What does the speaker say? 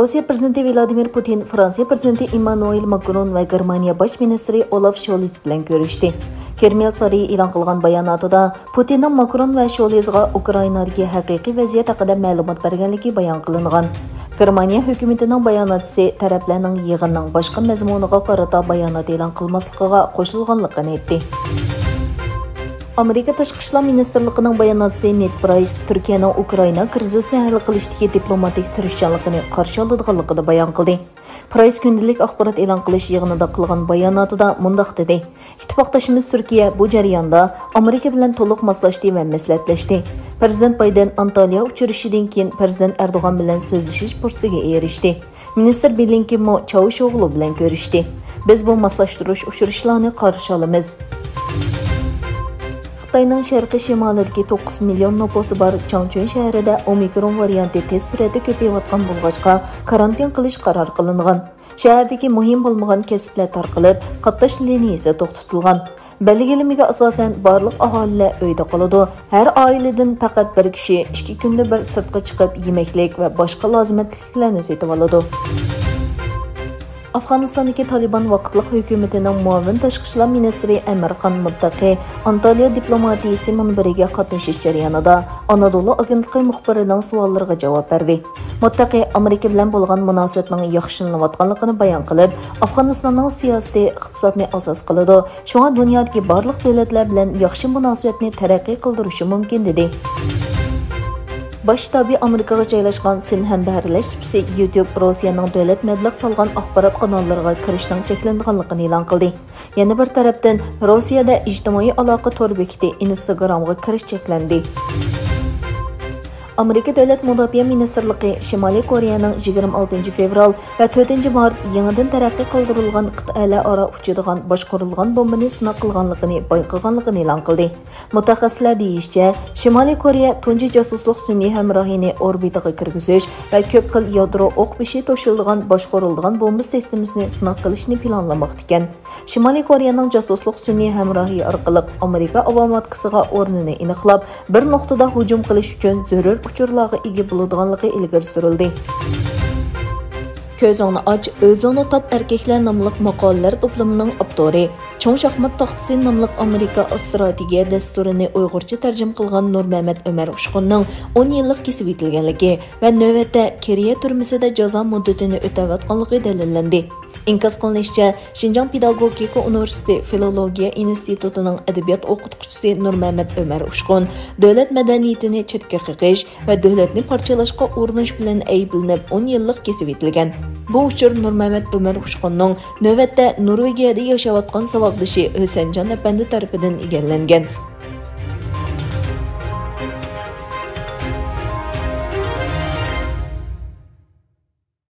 Rossiya prezidenti Vladimir Putin, Fransiya prezidenti Emmanuel Macron va Germaniya bosh ministri Olaf Scholz bilan ko'rishdi. Kreml sarayı e'lon qilgan bayonotida Putinning Macron va Scholzga Ukrainadagi haqiqiy vaziyat haqida ma'lumot berganligi bayon qilingan. Germaniya hukumatining bayonotchisi taraflarning yig'inning boshqa mazmuniga qarata bayonot e'lon qilmasligiga qo'shilganligini aytdi. Amerika Tashqi ishlar ministrligining bayonotchisi Ned Price Turkiyaning Ukraina krizisini hal qilishdagi diplomatik tirishchanligini qarshi oladiganligini bayon qildi. Price kundalik axborot e'lon qilish yig'inida qilgan bayonotida mundaq dedi: "Ittifoqdoshimiz Turkiya bu jarayonda Amerika bilan to'liq moslashdi va maslahatlashdi. Prezident Bayden Antaliya uchrashuvidan keyin Prezident Erdo'g'an bilan so'zlashish fursatiga erishdi. Ministr Blinken mo Çavuşoğlu bilan ko'rishdi. Biz bu moslashtirish uchrashuvlarini qarshi olamiz." Xitoyning sharqiy shimolidagi 9 million nufusi bor Changchun shahrida Omikron varianti tez sur'atda ko'payayotgan bo'lg'achqa karantin qilish qaror qilingan. Shahardagi muhim bo'lmagan kasblar tarqalib, qatnash liniyasi to'xtatilgan. Belgilamaga asosan barliq aholilar uyda qoladi. Har oiladan faqat bir kishi 2 kunda bir sirtqa chiqib yemeklik va boshqa lozimatliklarni sotib oladi. Afg'onistondagi Taliban vaqtliq hukumatining muavin tashqi ishlar ministri Amir Khan Muttaqi Antaliya diplomatiyasi munbiriga qatnashish jarayonida Anadolu agentligi muxbirining savollariga javob berdi. Muttaqi Amerika bilan bo'lgan munosabatning yaxshilanayotganligini bayon qilib, Afg'onistonning siyosiy iqtisodni asos qiladi. Shunga dunyodagi barliq davlatlar bilan yaxshi munosabatni taraqqiy qildirishi mumkin dedi. Baş shtabi Amerikaga joylashgan Sinhan baharlashchisi YouTube Rossiyaning davlat mablag' solgan axborot kanallariga kirishning cheklanganligini e'lon qildi. Yana bir tarafdan Rossiyada ijtimoiy aloqa tor bekiti Instagramga kirish cheklandi. Amerika Davlat Mudofaa Ministrligi Shimoliy Koreyaning 26 fevral va 4 mart yangidan taraqqiy qildirilgan qit'alar aro uchadigan boshqarilgan bombani sinov qilganligini bayqaganligini e'lon qildi. Mutaxassislar deyishicha, Shimoliy Koreya tunji josuslik sun'iy hamrohini orbitaga kirgizish va ko'p xil yadro o'q beshi to'shilgan boshqarilgan bomba sistemasini sinov qilishni planlamoqda ekan. Shimoliy Koreyaning josuslik sun'iy hamrohi orqali Amerika avomatkasiga o'rnini aniqlab, bir nuqtada hujum qilish uchun zarur uchurlarga ega bo'ladiganligi ilgari surildi. Ko'zingni och, o'zingni top erkaklar nomli maqolalar to'plamining avtori, Cho'ng shaxmat taxtasi nomli Amerika strategiya dasturini Uyg'urcha tarjima qilgan Nurmamat Umar Ushqunning 10 yillik kesib yetilganligi va navbatda Koreya turmasida jazo muddatini o'tayotganligi dalillandi. İnkaz qilinishicha, Xinjiang Pedagogika Universiteti Filologiya institutining adabiyot o'qituvchisi Nurmamat Umar Ushqun davlat madaniyatini chetga qiqish va davlatni parchalashga urinish bilan ayblanib 10 yillik kesib yetilgan. Bu uchur Nurmamat Umar Ushqunning navbatda Norvegiyada yashayotgan savoddoshi O'sanjon apandi tarafidan egallangan.